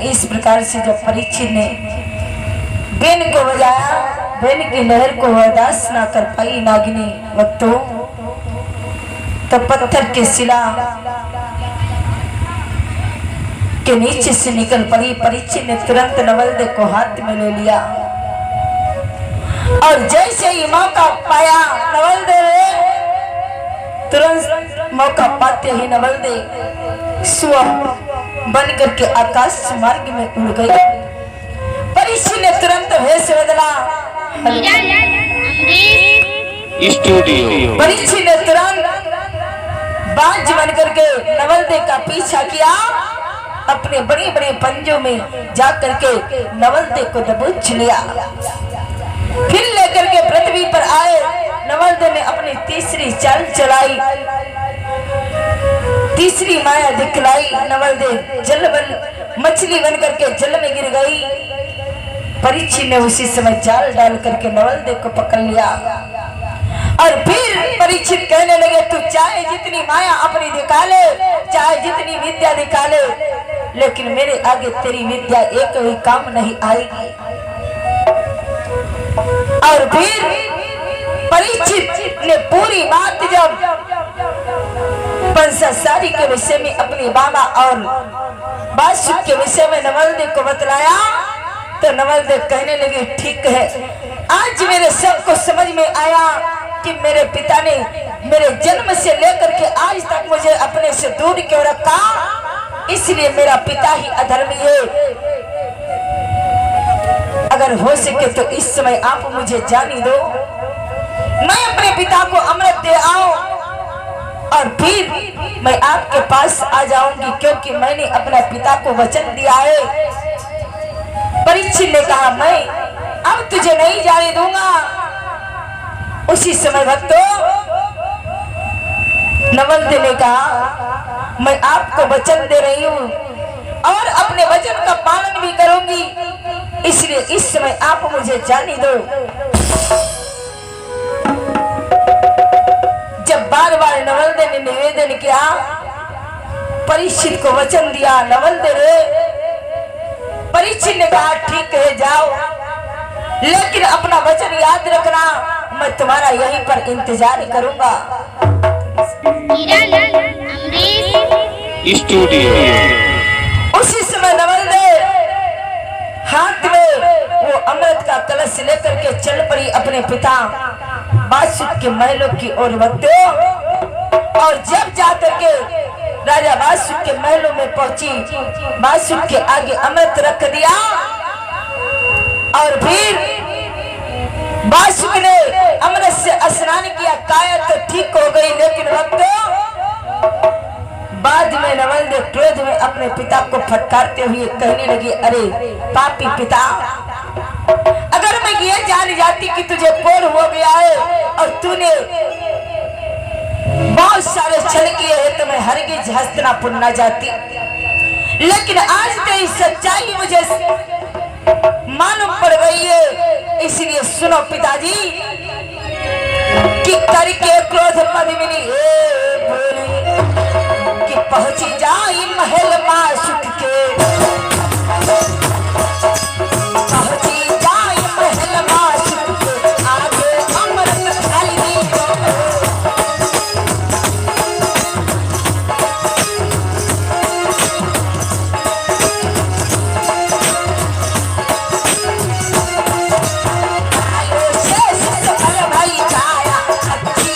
इस प्रकार से जब परीक्षित ने बेन को बजाया, बेन की लहर को बर्दाश्त ना कर पाई नागिनी वक्तों, तो पत्थर के शिला के नीचे से निकल पड़ी। परीक्षित ने तुरंत नवलदेव को हाथ में ले लिया और जैसे ही मौका पाया नवलदेव तुरंत मौका पाते ही नवलदेव सुअह बन करके आकाश मार्ग में उड़ गई। परीक्षित ने तुरंत भेष बदला। परीक्षित ने तुरंत बाज बन करके नवलदेव का पीछा किया। अपने बड़े बड़े पंजों में जा करके नवलदेव को दबोच लिया। फिर लेकर के पृथ्वी पर आए। नवलदेव ने अपनी तीसरी चाल चलाई, तीसरी माया दिखलाई। नवलदेव जल बन मछली बन करके जल में गिर गई। परीक्षित ने उसी समय जाल डाल करके नवलदेव को पकड़ लिया और फिर परीक्षित कहने लगे, तू चाहे जितनी माया अपनी दिखा ले, चाहे जितनी विद्या दिखा ले, लेकिन मेरे आगे तेरी विद्या एक भी काम नहीं आएगी। और फिर परीक्षित ने पूरी बात जब पंसासारी के विषय में अपनी बाबा और बासुक के विषय में नवलदेव को बतलाया, तो नवलदेव कहने लगे, ठीक है, आज मेरे सबको समझ में आया कि मेरे पिता ने मेरे जन्म से लेकर के आज तक मुझे अपने से दूर क्यों रखा, इसलिए मेरा पिता ही अधर्मी है। अगर हो सके तो इस समय आप मुझे जाने दो, मैं अपने पिता को अमृत दे आऊं और फिर मैं आपके पास आ जाऊंगी, क्योंकि मैंने अपने पिता को वचन दिया है। परीक्षित ने कहा, मैं अब तुझे नहीं जाने दूंगा। उसी समय भक्तों नवलदेव ने कहा, मैं आपको वचन दे रही हूँ और अपने वचन का पालन भी करूंगी, इसलिए इस समय आप मुझे जाने दो। जब बार बार नवलदेव ने निवेदन किया, परीक्षित को वचन दिया, नवलदेव परीक्षित ने कहा, ठीक है जाओ, लेकिन अपना वचन याद रखना, मैं तुम्हारा यहीं पर इंतजार करूंगा। उसी समय नवलदेव हाथ में वो अमृत का कलश लेकर के चल पड़ी अपने पिता बासुक के महलों की ओर बढ़ते। और जब जाकर के राजा बासुक के महलों में पहुंची, बासुक के आगे अमृत रख दिया और फिर बासुक ने अमृत से स्नान किया। काया तो ठीक हो गई, लेकिन बाद में नवलदेव क्रोध में अपने पिता को फटकारते हुए कहने लगे, अरे पापी पिता, अगर मैं ये जान जाती कि तुझे कोढ़ हो गया है और तूने बहुत सारे छल किए हैं, तो मैं हरगिज हस्तिनापुर न जाती। लेकिन आज तेरी सच्चाई मुझे मालूम पड़ गई है, इसलिए सुनो पिताजी कि करके क्रोध पद्मिनी कि पहुंची जाई महल बासुक के, पहुंची जाई महल बासुक के, आगे अमृत थाली भाई छाया अच्छी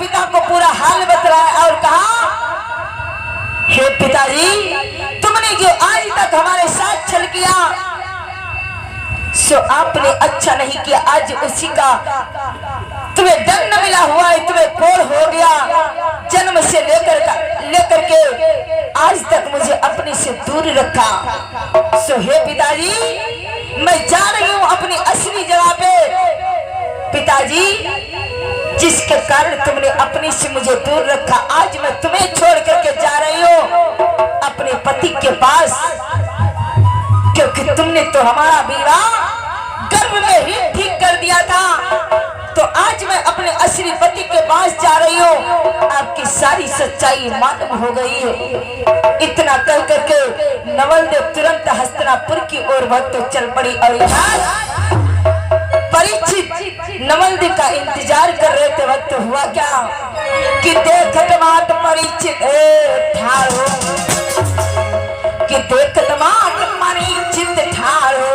पिता को पूरा हाल बतलाया और कहा, हे पिताजी, तुमने जो आज तक हमारे साथ छल किया सो आपने अच्छा नहीं किया। आज उसी का तुम्हें दंड मिला हुआ है, तुम्हें कोढ़ हो गया। जन्म से लेकर के आज तक मुझे अपने से दूर रखा। सो हे पिताजी, मैं जा रही हूँ अपनी असली जगह पे। पिताजी, जिसके कारण तुमने अपने से मुझे दूर रखा, आज मैं तुम्हें छोड़ करके जा रही हूँ अपने पति के पास, क्योंकि तुमने तो हमारा विवाह गर्भ में ही ठीक कर दिया था। तो आज मैं अपने असली पति के पास जा रही हूँ, आपकी सारी सच्चाई मालूम हो गई है। इतना कह करके नवलदेव तुरंत हस्तिनापुर की ओर भक्त चल पड़ी। और परीक्षित नवलदेव का इंतजार कर रहे थे। वक्त हुआ क्या कि देखत मात परीक्षित ठाड़ो, कि देखत मात परीक्षित ठाड़ो,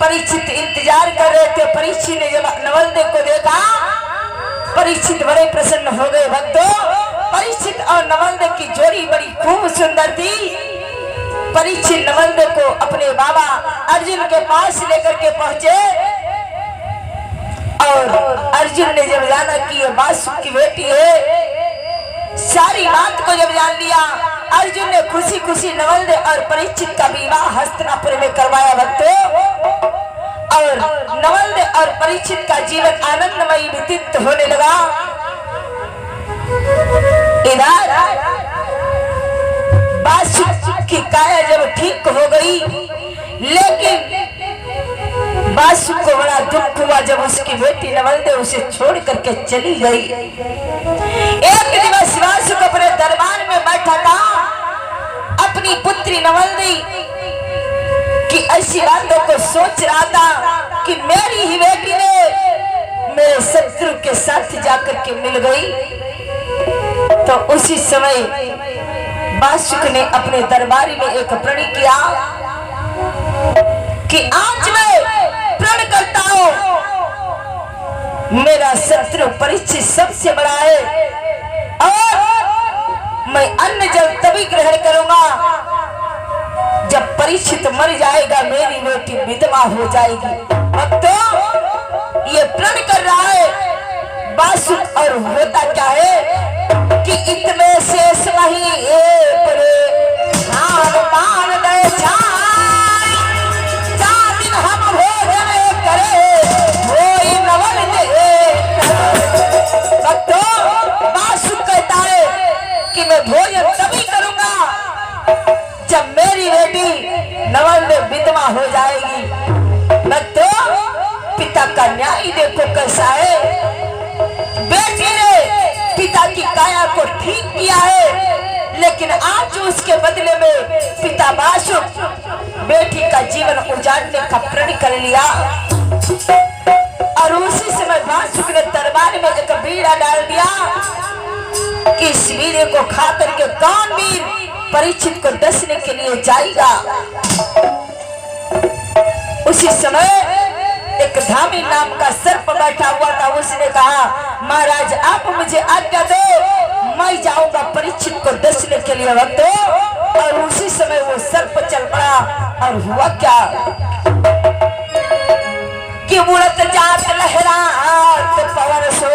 परीक्षित इंतजार कर रहे थे। परीक्षित ने जब नवलदेव को देखा, परीक्षित बड़े प्रसन्न हो गए। भक्तों, परीक्षित और नवलदेव की जोड़ी बड़ी खूब सुंदर थी। परीक्षित नवलदेव को अपने बाबा अर्जुन के पास लेकर के पहुंचे और अर्जुन ने जब जाना कि ये वासुक की बेटी है, सारी बात को जब जान लिया, अर्जुन ने खुशी खुशी नवलदेव और परीक्षित का विवाह हस्तिनापुर में करवाया। भक्तों, और नवलदेव और परीक्षित का जीवन आनंदमयी व्यतीत होने लगा। इधर वासुक की काया जब ठीक हो गई, लेकिन वासुक को बड़ा दुख हुआ जब उसकी बेटी नवलदेव उसे छोड़ करके चली गई। एक दिवस वासुक अपने दरबार में बैठा था, अपनी पुत्री नवलदेव की ऐसी बातों को सोच रहा था कि मेरी ही बेटी ने मेरे शत्रु के साथ जाकर के मिल गई। तो उसी समय वासुक ने अपने दरबारी में एक प्रण किया कि आज मैं प्रण करता हूं, मेरा शत्रु परीक्षित सबसे बड़ा है और मैं अन्न जल तभी ग्रहण करूंगा जब परीक्षित मर जाएगा, मेरी बेटी विधवा हो जाएगी। भक्तों, ये प्रण कर रहा है वासुक। और होता क्या है कि इतने शेष नहीं मान दे दिन हम भोजन करे वही नवलदेव। भक्तों, वासुक कहता है कि मैं भोजन तभी करूंगा जब मेरी बेटी नवलदेव विधवा हो जाएगी। भक्तों, पिता का न्याय देखो कैसा है। बेटी ने पिता की काया को ठीक किया है, लेकिन आज उसके बदले में पिता वासुक बेटी का जीवन उजाड़ने का प्रण कर लिया। और उसी समय वासुक ने दरबार में एक बीड़ा डाल दिया कि इस बीड़े को खा करके कौन वीर परीक्षित को डसने के लिए जाएगा। उसी समय एक धामी नाम का सर्प बैठा हुआ था। उसने कहा, महाराज आप मुझे आज्ञा दो, मैं जाऊंगा परीक्षित को डसने के लिए भक्तों। और उसी समय वो सर्प चल पड़ा। और हुआ क्या कि उड़त जात लहरात पवन सो,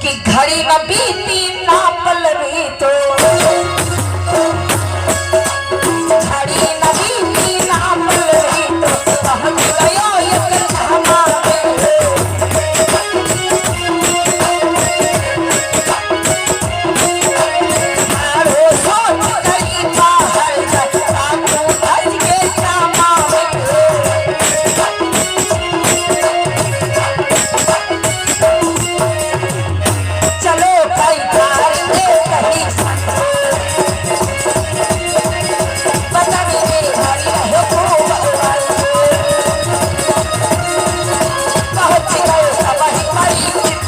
कि घड़ी न बीती ना पल भी तो, घड़ी न बीती ना पल भी तो, पहुंच गयो एक धामा में। मारो सोच गई बाहर जाता तू धज के धामा में। चलो भाई तार दे कहीं पता नहीं हरी रहे खूब पहुंच गए सब ही परीक्षित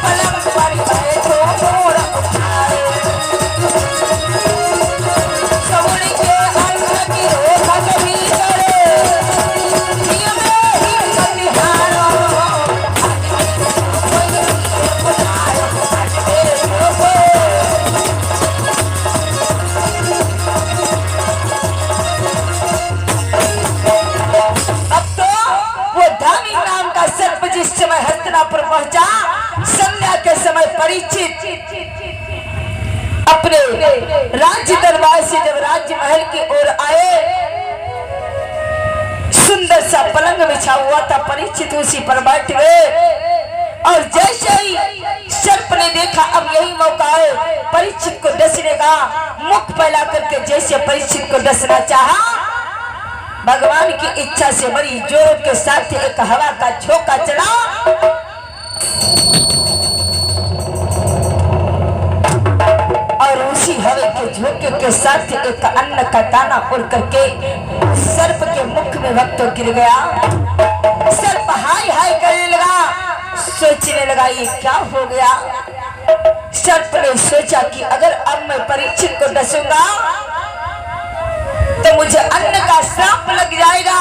पलंग पर बैठो मोर उठाए, सवड़ी के अन्न की रोक भी करे, हिय में ही निहारो। अब तो वो धामी नाम का सर्प जिस समय हस्तिनापुर पहुंचा, संध्या के समय परीक्षित अपने राज्य दरबार से जब राज्य महल की ओर आए, सुंदर सा पलंग बिछा हुआ था। परीक्षित उसी पर बैठ गए। और जैसे ही सर्प ने देखा अब यही मौका है परीक्षित को डसने का, मुख फैला करके जैसे परीक्षित को डसना चाहा, भगवान की इच्छा से बड़ी जोर के साथ एक हवा का झोंका चला। और उसी हवा के झोंके के साथ एक अन्न का दाना उड़ करके सर्प के मुख में भक्तों गिर गया। सर्प हाय हाय करने लगा, सोचने लगा ये क्या हो गया। सर्प ने सोचा कि अगर अब मैं परीक्षित को डसूंगा तो मुझे अन्न का श्राप लग जाएगा,